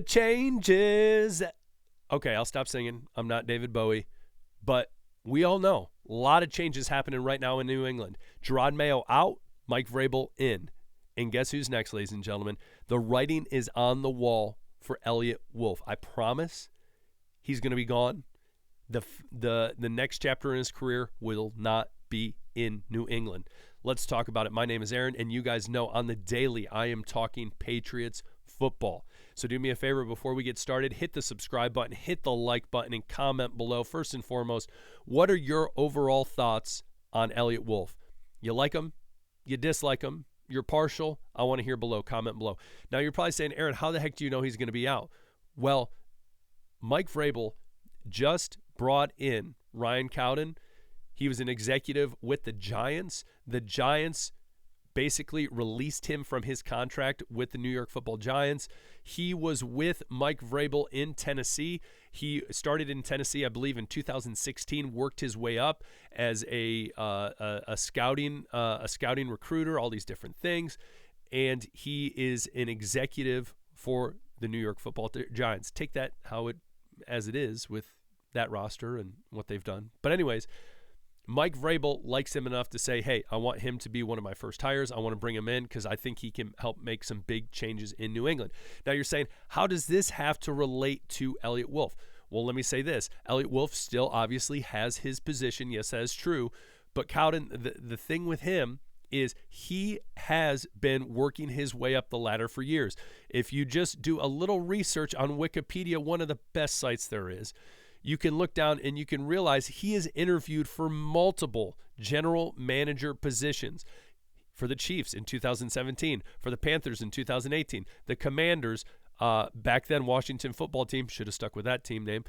Changes. Okay, I'll stop singing. I'm not David Bowie. But we all know a lot of changes happening right now in New England. Gerard Mayo out, Mike Vrabel in. And guess who's next, ladies and gentlemen? The writing is on the wall for Eliot Wolf. I promise he's going to be gone. The next chapter in his career will not be in New England. Let's talk about it. My name is Aaron, and you guys know on the daily I am talking Patriots football. So do me a favor before we get started, hit the subscribe button, hit the like button, and comment below. First and foremost, what are your overall thoughts on Eliot Wolf? You like him? You dislike him? You're partial? I want to hear below. Comment below. Now, you're probably saying, Aaron, how the heck do you know he's going to be out? Well, Mike Vrabel just brought in Ryan Cowen. He was an executive with the Giants. The Giants basically released him from his contract with the New York Football Giants. He was with Mike Vrabel in Tennessee. He started in Tennessee, I believe, in 2016. Worked his way up as a scouting recruiter, all these different things, and he is an executive for the New York Football Giants. Take that as it is with that roster and what they've done. But anyways, Mike Vrabel likes him enough to say, hey, I want him to be one of my first hires. I want to bring him in because I think he can help make some big changes in New England. Now you're saying, how does this have to relate to Eliot Wolf? Well, let me say this. Eliot Wolf still obviously has his position. Yes, that is true. But Cowen, the thing with him is he has been working his way up the ladder for years. If you just do a little research on Wikipedia, one of the best sites there is, you can look down and you can realize he is interviewed for multiple general manager positions for the Chiefs in 2017, for the Panthers in 2018, the Commanders, back then Washington football team, should have stuck with that team name,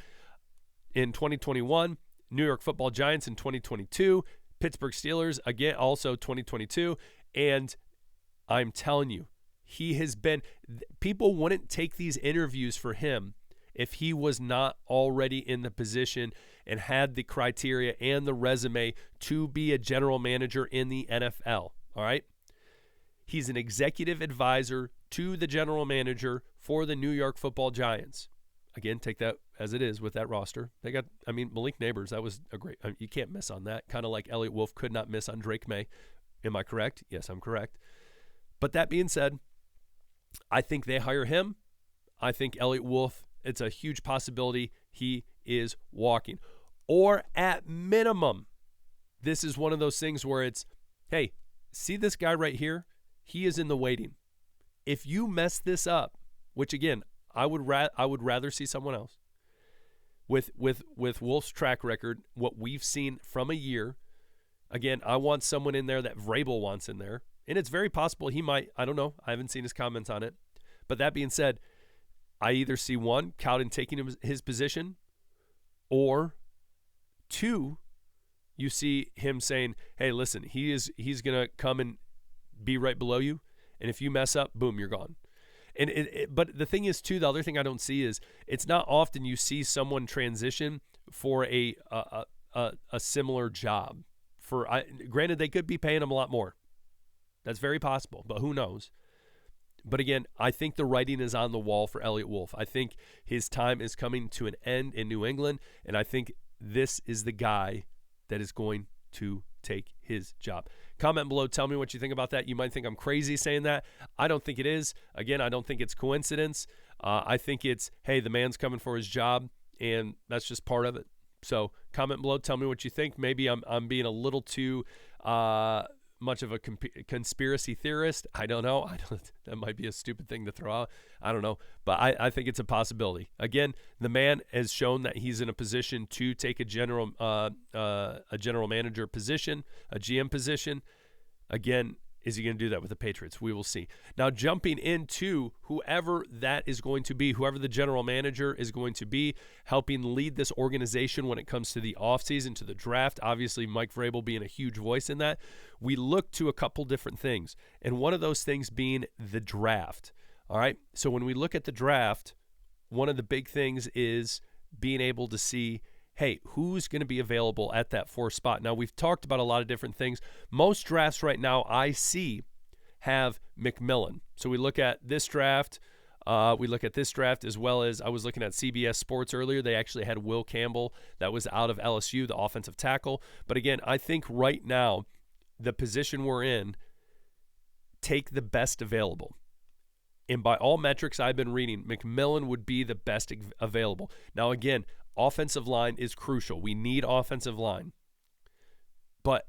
in 2021, New York Football Giants in 2022, Pittsburgh Steelers, again, also 2022, and I'm telling you, he has been, people wouldn't take these interviews for him if he was not already in the position and had the criteria and the resume to be a general manager in the NFL, all right? He's an executive advisor to the general manager for the New York Football Giants. Again, take that as it is with that roster. They got, Malik Neighbors, that was a great, you can't miss on that. Kind of like Eliot Wolf could not miss on Drake May. Am I correct? Yes, I'm correct. But that being said, I think they hire him. I think Eliot Wolf, it's a huge possibility he is walking. Or at minimum, this is one of those things where it's, hey, see this guy right here? He is in the waiting. If you mess this up, which again, I would rather see someone else. With Wolf's track record, what we've seen from a year, again, I want someone in there that Vrabel wants in there. And it's very possible he might, I don't know, I haven't seen his comments on it. But that being said, I either see one, Cowen taking his position, or two, you see him saying, hey, listen, he's going to come and be right below you, and if you mess up, boom, you're gone. And but the thing is, too, the other thing I don't see is it's not often you see someone transition for a similar job. Granted, they could be paying him a lot more. That's very possible, but who knows? But again, I think the writing is on the wall for Eliot Wolf. I think his time is coming to an end in New England, and I think this is the guy that is going to take his job. Comment below. Tell me what you think about that. You might think I'm crazy saying that. I don't think it is. Again, I don't think it's coincidence. I think it's, hey, the man's coming for his job, and that's just part of it. So comment below. Tell me what you think. Maybe I'm being a little too much of a conspiracy theorist. I don't know. That might be a stupid thing to throw out. I don't know. But I think it's a possibility. Again, the man has shown that he's in a position to take a general manager position, a GM position. Again, is he going to do that with the Patriots? We will see. Now, jumping into whoever that is going to be, whoever the general manager is going to be, helping lead this organization when it comes to the offseason, to the draft, obviously Mike Vrabel being a huge voice in that, we look to a couple different things, and one of those things being the draft. All right, so when we look at the draft, one of the big things is being able to see, hey, who's going to be available at that 4th spot? Now, we've talked about a lot of different things. Most drafts right now I see have McMillan. So we look at this draft. We look at this draft as well as I was looking at CBS Sports earlier. They actually had Will Campbell that was out of LSU, the offensive tackle. But again, I think right now, the position we're in, take the best available. And by all metrics I've been reading, McMillan would be the best available. Now, again, offensive line is crucial. We need offensive line. But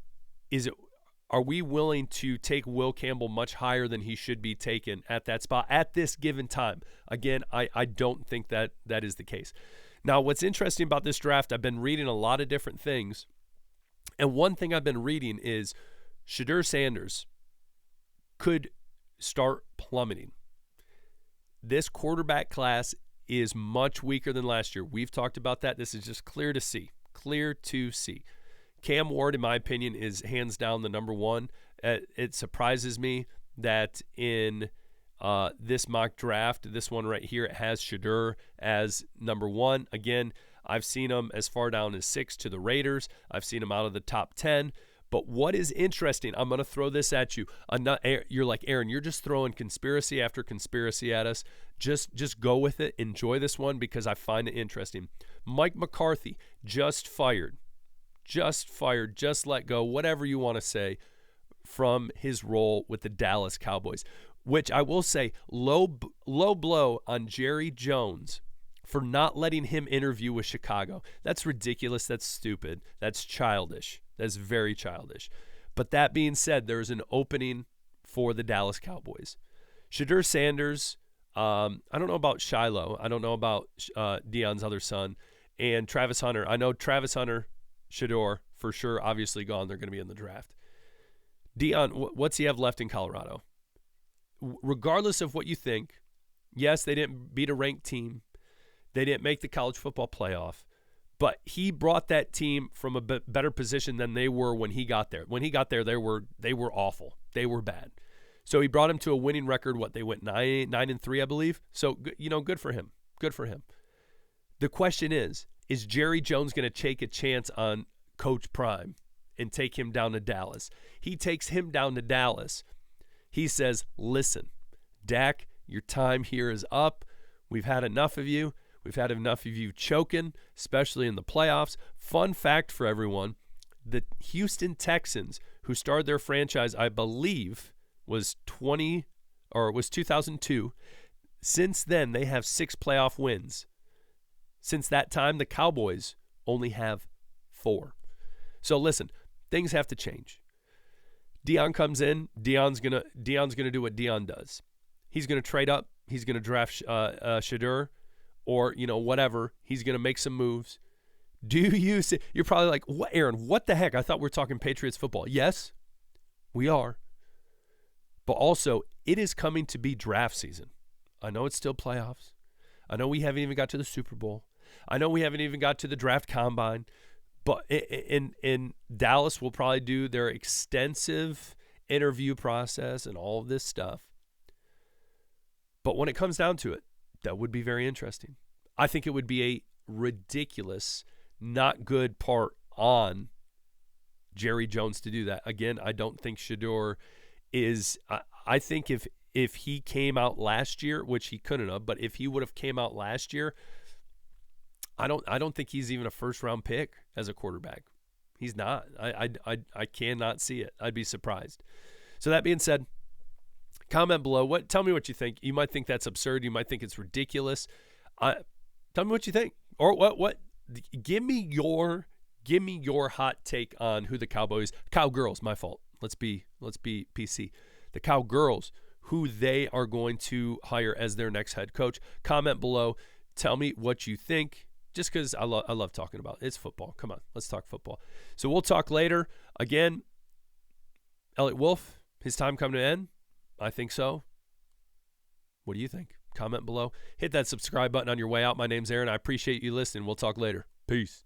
are we willing to take Will Campbell much higher than he should be taken at that spot at this given time? Again, I don't think that is the case. Now, what's interesting about this draft, I've been reading a lot of different things. And one thing I've been reading is Shedeur Sanders could start plummeting. This quarterback class is much weaker than last year. We've talked about that. This is just clear to see. Clear to see. Cam Ward, in my opinion, is hands down the number one. It surprises me that in this mock draft, this one right here, it has Shedeur as number one. Again, I've seen him as far down as 6 to the Raiders. I've seen him out of the top 10. But what is interesting, I'm going to throw this at you. You're like, Aaron, you're just throwing conspiracy after conspiracy at us. Just go with it. Enjoy this one because I find it interesting. Mike McCarthy just fired, just let go, whatever you want to say, from his role with the Dallas Cowboys, which I will say, low blow on Jerry Jones for not letting him interview with Chicago. That's ridiculous. That's stupid. That's childish. That's very childish. But that being said, there's an opening for the Dallas Cowboys. Shedeur Sanders, I don't know about Shiloh. I don't know about Deion's other son. And Travis Hunter. I know Travis Hunter, Shedeur, for sure, obviously gone. They're going to be in the draft. Deion, what's he have left in Colorado? Regardless of what you think, yes, they didn't beat a ranked team. They didn't make the college football playoff. But he brought that team from a better position than they were when he got there. When he got there, they were awful. They were bad. So he brought him to a winning record. What, they went 9-3, I believe. So good for him. Good for him. The question is Jerry Jones going to take a chance on Coach Prime and take him down to Dallas? He takes him down to Dallas. He says, "Listen, Dak, your time here is up. We've had enough of you. We've had enough of you choking, especially in the playoffs." Fun fact for everyone, the Houston Texans, who started their franchise, I believe, was 2002. Since then, they have 6 playoff wins. Since that time, the Cowboys only have 4. So listen, things have to change. Deion comes in. Deion's gonna do what Deion does. He's gonna trade up. He's gonna draft Shedeur. Or, whatever. He's going to make some moves. Do you see? You're probably like, what, Aaron, what the heck? I thought we were talking Patriots football. Yes, we are. But also, it is coming to be draft season. I know it's still playoffs. I know we haven't even got to the Super Bowl. I know we haven't even got to the draft combine. But in Dallas, we'll probably do their extensive interview process and all of this stuff. But when it comes down to it, that would be very interesting. I think it would be a ridiculous, not good part on Jerry Jones to do that. Again, I don't think Shedeur is I think if he came out last year, which he couldn't have, but if he would have came out last year, I don't think he's even a first-round pick as a quarterback. He's not. I cannot see it. I'd be surprised. So that being said, comment below. Tell me what you think. You might think that's absurd. You might think it's ridiculous. Tell me what you think. Or what? Give me your hot take on who the Cowgirls, my fault. Let's be PC. The Cowgirls, who they are going to hire as their next head coach. Comment below. Tell me what you think. Just because I love talking about it. It's football. Come on, let's talk football. So we'll talk later. Again, Eliot Wolf, his time coming to an end. I think so. What do you think? Comment below. Hit that subscribe button on your way out. My name's Aaron. I appreciate you listening. We'll talk later. Peace.